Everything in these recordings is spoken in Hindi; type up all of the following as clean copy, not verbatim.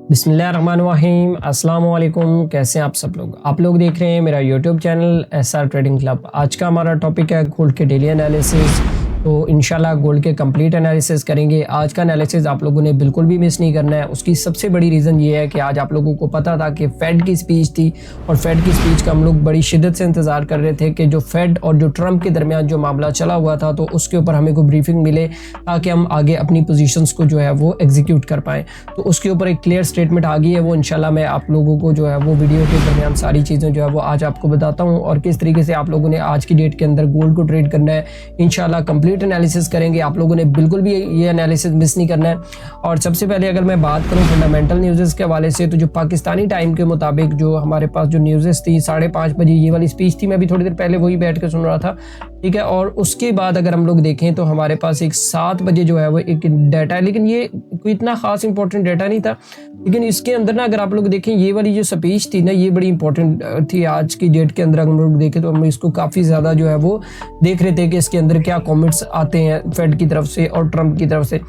बिस्मिल्लाहिर्रहमानिर्रहीम, अस्सलाम वालेकुम। कैसे हैं आप सब लोग? आप लोग देख रहे हैं मेरा YouTube channel SR trading club. आज का हमारा टॉपिक है गोल्ड के डेली एनालिसिस। तो इंशाल्लाह गोल्ड के कंप्लीट एनालिसिस करेंगे। आज का एनालिसिस आप लोगों ने बिल्कुल भी मिस नहीं करना है। उसकी सबसे बड़ी रीज़न ये है कि आज आप लोगों को पता था कि फ़ेड की स्पीच थी और फ़ेड की स्पीच का हम लोग बड़ी शिद्दत से इंतज़ार कर रहे थे कि जो फ़ेड और जो ट्रंप के दरमियान जो मामला चला हुआ था तो उसके ऊपर हमें कोई ब्रीफिंग मिले ताकि हम आगे अपनी पोजीशंस को जो है वो एग्जीक्यूट कर पाएँ। तो उसके ऊपर एक क्लियर स्टेटमेंट आ गई है, वो इंशाल्लाह मैं आप लोगों को जो है वो वीडियो के दरमियान सारी चीज़ें जो है वो आज आपको बताता हूँ और किस तरीके से आप लोगों ने आज की डेट के अंदर गोल्ड को ट्रेड करना है। इंशाल्लाह कंप्लीट एनालिसिस करेंगे। आप लोगों ने बिल्कुल भी ये एनालिसिस मिस नहीं करना है। और सबसे पहले अगर मैं बात करूं फंडामेंटल न्यूज़ के हवाले से, तो जो पाकिस्तानी टाइम के मुताबिक जो हमारे पास जो न्यूज़ थी 5:30 बजे ये वाली स्पीच थी, मैं भी थोड़ी देर पहले वही बैठ कर सुन रहा था, ठीक है। और उसके बाद अगर हम लोग देखें तो हमारे पास एक 7 बजे जो है वो एक डाटा है, लेकिन ये कोई इतना खास इंपॉर्टेंट डाटा नहीं था। लेकिन इसके अंदर ना अगर आप लोग देखें ये वाली जो स्पीच थी ना ये बड़ी इंपॉर्टेंट थी आज की डेट के अंदर। हम लोग देखें तो हम इसको काफ़ी ज़्यादा जो है वो देख रहे थे कि इसके अंदर क्या कमेंट्स आते हैं फेड की तरफ से और ट्रंप की तरफ से।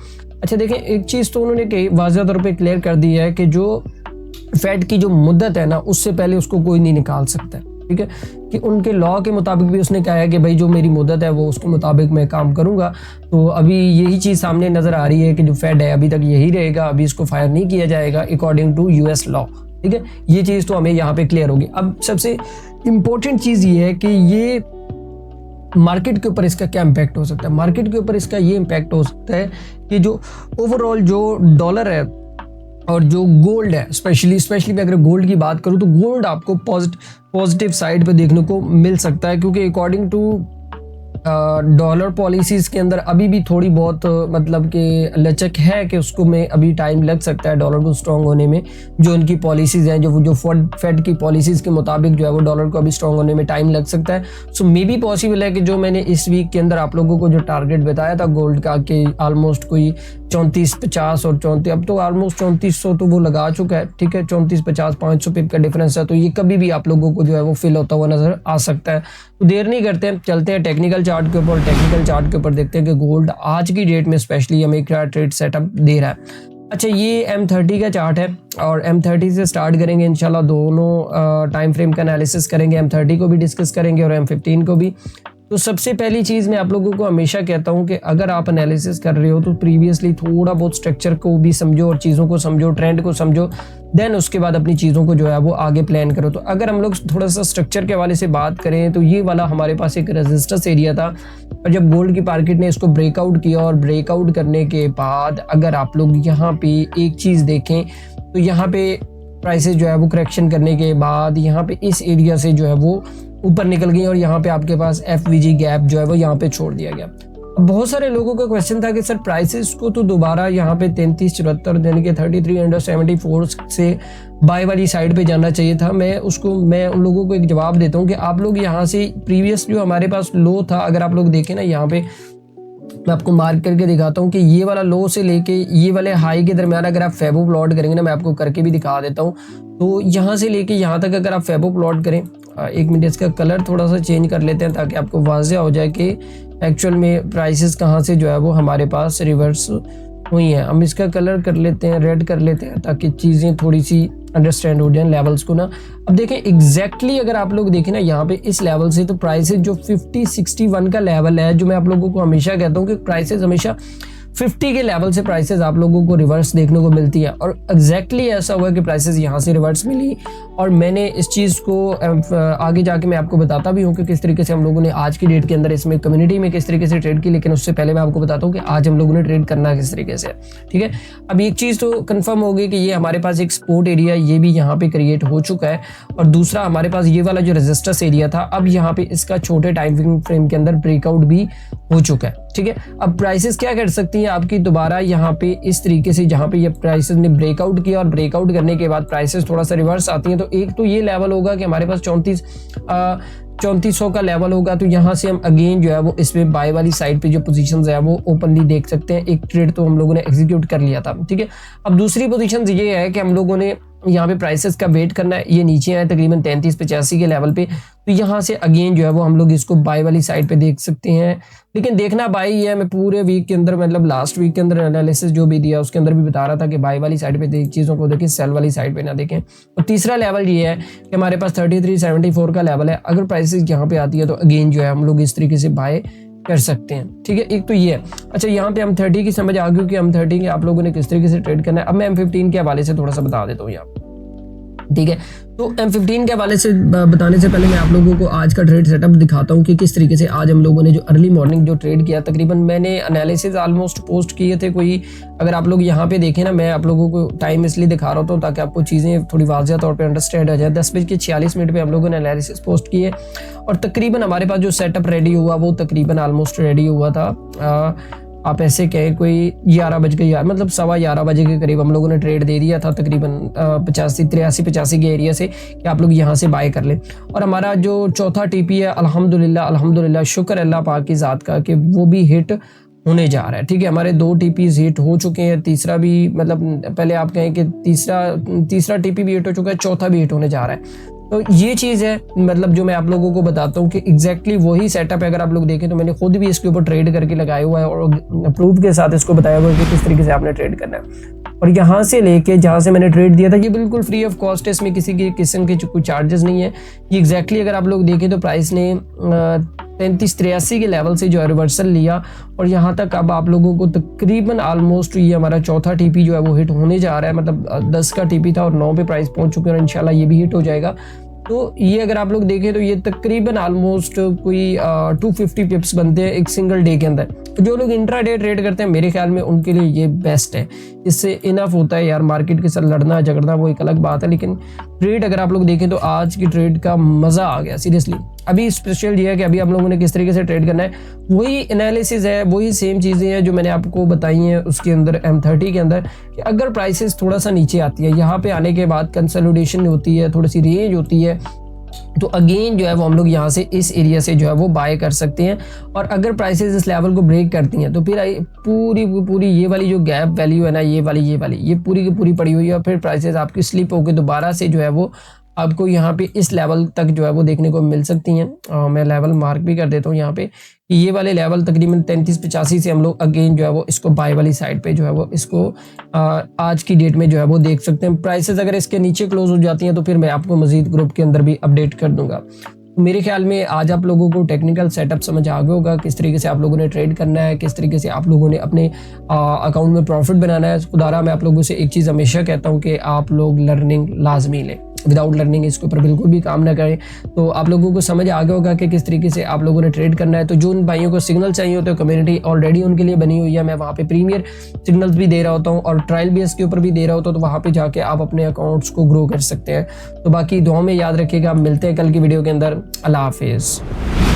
अच्छा देखें, एक चीज़ तो उन्होंने वाज़ेह तौर पे क्लियर कर दी है कि जो फेड की जो मुद्दत है ना उससे पहले उसको कोई नहीं निकाल सकता, ठीक है। कि उनके लॉ के मुताबिक भी उसने कहा है कि भाई जो मेरी मुद्दत है वो उसके मुताबिक मैं काम करूंगा। तो अभी यही चीज़ सामने नज़र आ रही है कि जो फेड है अभी तक यही रहेगा, अभी इसको फायर नहीं किया जाएगा अकॉर्डिंग टू US लॉ, ठीक है। ये चीज़ तो हमें यहाँ पे क्लियर होगी। अब सबसे इम्पोर्टेंट चीज़ ये है कि ये मार्केट के ऊपर इसका क्या इम्पैक्ट हो सकता है। मार्केट के ऊपर इसका ये इम्पैक्ट हो सकता है कि जो ओवरऑल जो डॉलर है और जो गोल्ड है, स्पेशली मैं अगर गोल्ड की बात करूं तो गोल्ड आपको पॉजिटिव साइड पे देखने को मिल सकता है, क्योंकि अकॉर्डिंग टू डॉलर पॉलिसीज़ के अंदर अभी भी थोड़ी बहुत मतलब कि लचक है कि उसको में अभी टाइम लग सकता है डॉलर को स्ट्रॉन्ग होने में। जो उनकी पॉलिसीज़ हैं, जो फेड की पॉलिसीज़ के मुताबिक जो है वो डॉलर को अभी स्ट्रॉन्ग होने में टाइम लग सकता है। सो मे बी पॉसिबल है कि जो मैंने इस वीक के अंदर आप लोगों को जो टारगेट बताया था गोल्ड का कि ऑलमोस्ट कोई 3450 और 34, अब तो ऑलमोस्ट 3400 तो वो लगा चुका है, ठीक है। 3450 500 पिप का डिफरेंस है, तो ये कभी भी आप लोगों को जो है वो फिल होता हुआ नजर आ सकता है। तो देर नहीं करते हैं, चलते हैं टेक्निकल चार्ट के ऊपर। टेक्निकल चार्ट के ऊपर देखते हैं कि गोल्ड आज की डेट में स्पेशली हमें क्या ट्रेड सेटअप दे रहा है। अच्छा, ये M30 का चार्ट है और M30 से स्टार्ट करेंगे इंशाल्लाह। दोनों टाइम फ्रेम का एनालिसिस करेंगे, M30 को भी डिस्कस करेंगे और M15 को भी। तो सबसे पहली चीज़ मैं आप लोगों को हमेशा कहता हूं कि अगर आप एनालिसिस कर रहे हो तो प्रीवियसली थोड़ा बहुत स्ट्रक्चर को भी समझो और चीज़ों को समझो, ट्रेंड को समझो, देन उसके बाद अपनी चीज़ों को जो है वो आगे प्लान करो। तो अगर हम लोग थोड़ा सा स्ट्रक्चर के हवाले से बात करें तो ये वाला हमारे पास एक रेजिस्टेंस एरिया था और जब गोल्ड की मार्केट ने इसको ब्रेकआउट किया और ब्रेकआउट करने के बाद अगर आप लोग यहाँ पे एक चीज़ देखें तो यहाँ पे प्राइसेस जो है वो करेक्शन करने के बाद यहाँ पे इस एरिया से जो है वो ऊपर निकल गई और यहाँ पे आपके पास FVG गैप जो है वो यहाँ पे छोड़ दिया गया। बहुत सारे लोगों का क्वेश्चन था कि सर प्राइसेस को तो दोबारा यहाँ पे 3374 यानी कि 3374 से बाय वाली साइड पे जाना चाहिए था। मैं उन लोगों को एक जवाब देता हूँ कि आप लोग यहाँ से प्रीवियस जो हमारे पास लो था, अगर आप लोग देखें ना यहाँ पे मैं आपको मार्क करके दिखाता हूँ कि ये वाला लो से लेके ये वाले हाई के दरमियान अगर आप फेबो प्लॉट करेंगे ना, मैं आपको करके भी दिखा देता हूँ। तो यहाँ से लेके यहाँ तक अगर आप फेबो प्लॉट करें, एक मिनट इसका कलर थोड़ा सा चेंज कर लेते हैं ताकि आपको वाज़ेह हो जाए कि एक्चुअल में प्राइसेस कहाँ से जो है वो हमारे पास रिवर्स हुई हैं। हम इसका कलर कर लेते हैं, रेड कर लेते हैं ताकि चीज़ें थोड़ी सी अंडरस्टैंड हो जाए लेवल्स को ना। अब देखें एग्जैक्टली अगर आप लोग देखें ना यहाँ पे इस लेवल से तो प्राइसेस जो 5061 का लेवल है, जो मैं आप लोगों को हमेशा कहता हूँ कि प्राइसेस हमेशा 50 के लेवल से प्राइसेस आप लोगों को रिवर्स देखने को मिलती है और एग्जैक्टली ऐसा हुआ कि प्राइसेस यहाँ से रिवर्स मिली। और मैंने इस चीज़ को आगे जाके मैं आपको बताता भी हूँ कि किस तरीके से हम लोगों ने आज की डेट के अंदर इसमें कम्युनिटी में किस तरीके से ट्रेड की, लेकिन उससे पहले मैं आपको बताता हूँ कि आज हम लोगों ने ट्रेड करना किस तरीके से, ठीक है। अब एक चीज़ तो कन्फर्म हो गई कि ये हमारे पास एक सपोर्ट एरिया ये भी यहाँ पे क्रिएट हो चुका है और दूसरा हमारे पास ये वाला जो रेजिस्टेंस एरिया था अब यहाँ पे इसका छोटे टाइम फ्रेम के अंदर ब्रेकआउट भी हो चुका है, ठीक है। अब प्राइसेस क्या कर सकती हैं आपकी दोबारा यहाँ पे इस तरीके से, जहाँ पे ये प्राइसेस ने ब्रेकआउट किया और ब्रेकआउट करने के बाद प्राइसेस थोड़ा सा रिवर्स आती हैं। तो एक तो ये लेवल होगा कि हमारे पास 3400 का लेवल होगा, तो यहाँ से हम अगेन जो है वो इसमें बाय वाली साइड पे जो पोजीशंस है वो ओपनली देख सकते हैं। एक ट्रेड तो हम लोगों ने एग्जीक्यूट कर लिया था, ठीक है। अब दूसरी पोजीशन ये है कि हम लोगों ने यहाँ पे प्राइसेस का वेट करना है। ये नीचे आए तकरीबन 33-85 के लेवल पे, तो यहाँ से अगेन जो है वो हम लोग इसको बाय वाली साइड पे देख सकते हैं। लेकिन देखना बाय ही है। मैं पूरे वीक के अंदर मतलब लास्ट वीक के अंदर एनालिसिस जो भी दिया उसके अंदर भी बता रहा था कि बाय वाली साइड पे देख चीज़ों को देखें, सेल वाली साइड पे ना देखें। और तीसरा लेवल ये है कि हमारे पास 3374 का लेवल है। अगर प्राइसेस यहाँ पे आती है तो अगेन जो है हम लोग इस तरीके से बाय कर सकते हैं। ठीक है, एक तो ये है। अच्छा, यहाँ पे M30 की समझ आ गई कि M30 के आप लोगों ने किस तरीके से ट्रेड करना है। अब मैं M15 के हवाले से थोड़ा सा बता देता हूँ यहाँ पे। ठीक है, तो M15 के हवाले से बताने से पहले मैं आप लोगों को आज का ट्रेड सेटअप दिखाता हूँ कि किस तरीके से आज हम लोगों ने जो अर्ली मॉर्निंग जो ट्रेड किया, तकरीबन मैंने एनालिसिस ऑलमोस्ट पोस्ट किए थे कोई, अगर आप लोग यहाँ पे देखें ना, मैं आप लोगों को टाइम इसलिए दिखा रहा हूँ ताकि आपको चीज़ें थोड़ी वाज़िया तौर पे अंडरस्टैंड हो जाए। 10:46 पे हम लोगों ने एनालिसिस पोस्ट किए और तकरीबन हमारे पास जो सेटअप रेडी हुआ वो तकरीबन ऑलमोस्ट रेडी हुआ था। आप ऐसे कहें कोई 11 बज के मतलब 11:15 बजे के करीब हम लोगों ने ट्रेड दे दिया था तकरीबन 85 के एरिया से कि आप लोग यहाँ से बाय कर लें। और हमारा जो चौथा टीपी है अल्हम्दुलिल्लाह शुक्र अल्लाह पाक की ज़ात का कि वो भी हिट होने जा रहा है। ठीक है, हमारे 2 टीपीज हिट हो चुके हैं, तीसरा भी मतलब पहले आप कहें कि तीसरा टीपी भी हिट हो चुका है, चौथा भी हिट होने जा रहा है। तो ये चीज़ है मतलब जो मैं आप लोगों को बताता हूँ कि एग्जैक्टली वही सेटअप है। अगर आप लोग देखें तो मैंने खुद भी इसके ऊपर ट्रेड करके लगाया हुआ है और प्रूफ के साथ इसको बताया हुआ है कि किस तरीके से आपने ट्रेड करना है। और यहाँ से लेके जहाँ से मैंने ट्रेड दिया था ये बिल्कुल फ्री ऑफ कॉस्ट है, इसमें किसी की किस्म के कोई चार्जेस नहीं है। ये एग्जैक्टली अगर आप लोग देखें तो प्राइस ने 33-83 के लेवल से जो है रिवर्सल लिया और यहाँ तक अब आप लोगों को तकरीबन ऑलमोस्ट ये हमारा चौथा टीपी जो है वो हिट होने जा रहा है। मतलब 10 का टीपी था और 9 पे प्राइस पहुंच चुके हैं और इंशाल्लाह ये भी हिट हो जाएगा। तो ये अगर आप लोग देखें तो ये तकरीबन ऑलमोस्ट कोई 250 पिप्स बनते हैं एक सिंगल डे के अंदर। तो जो लोग इंट्राडे ट्रेड करते हैं मेरे ख्याल में उनके लिए ये बेस्ट है, इससे इनफ होता है। यार मार्केट के साथ लड़ना झगड़ना वो एक अलग बात है, लेकिन ट्रेड अगर आप लोग देखें तो आज की ट्रेड का मज़ा आ गया सीरियसली। अभी स्पेशल ये है कि अभी आप लोगों ने किस तरीके से ट्रेड करना है, वही एनालिसिस है, वही सेम चीज़ें हैं जो मैंने आपको बताई हैं उसके अंदर M30 के अंदर कि अगर प्राइसेस थोड़ा सा नीचे आती है, यहाँ पे आने के बाद कंसोलिडेशन होती है, थोड़ी सी रेंज होती है, तो अगेन जो है वो हम लोग यहाँ से इस एरिया से जो है वो बाय कर सकते हैं। और अगर प्राइसेस इस लेवल को ब्रेक करती हैं तो फिर पूरी ये वाली जो गैप वैल्यू है ना, ये पूरी की पूरी पड़ी हुई है और फिर प्राइसेस आपकी स्लिप होकर दोबारा से जो है वो आपको यहाँ पे इस लेवल तक जो है वो देखने को मिल सकती हैं। मैं लेवल मार्क भी कर देता हूँ यहाँ पे कि ये वाले लेवल तकरीबन 33-85 से हम लोग अगेन जो है वो इसको बाय वाली साइड पे जो है वो इसको आज की डेट में जो है वो देख सकते हैं। प्राइसेस अगर इसके नीचे क्लोज हो जाती हैं तो फिर मैं आपको मजीद ग्रुप के अंदर भी अपडेट कर दूंगा। तो मेरे ख्याल में आज आप लोगों को टेक्निकल सेटअप समझ आ गया होगा, किस तरीके से आप लोगों ने ट्रेड करना है, किस तरीके से आप लोगों ने अपने अकाउंट में प्रॉफिट बनाना है। खुदारा मैं आप लोगों से एक चीज़ हमेशा कहता हूँ कि आप लोग लर्निंग लाजमी लें, विदाउट लर्निंग इसके ऊपर बिल्कुल भी काम ना करें। तो आप लोगों को समझ आ गया होगा कि किस तरीके से आप लोगों ने ट्रेड करना है। तो जो उन भाइयों को सिग्नल चाहिए होते हैं कम्युनिटी ऑलरेडी उनके लिए बनी हुई है, मैं वहाँ पे प्रीमियर सिग्नल्स भी दे रहा होता हूँ और ट्रायल बेस के ऊपर भी दे रहा होता हूँ, तो वहाँ पे जाके आप अपने अकाउंट्स को ग्रो कर सकते हैं। तो बाकी दुआ में याद रखिएगा, मिलते हैं कल की वीडियो के अंदर। अल्लाह हाफिज़।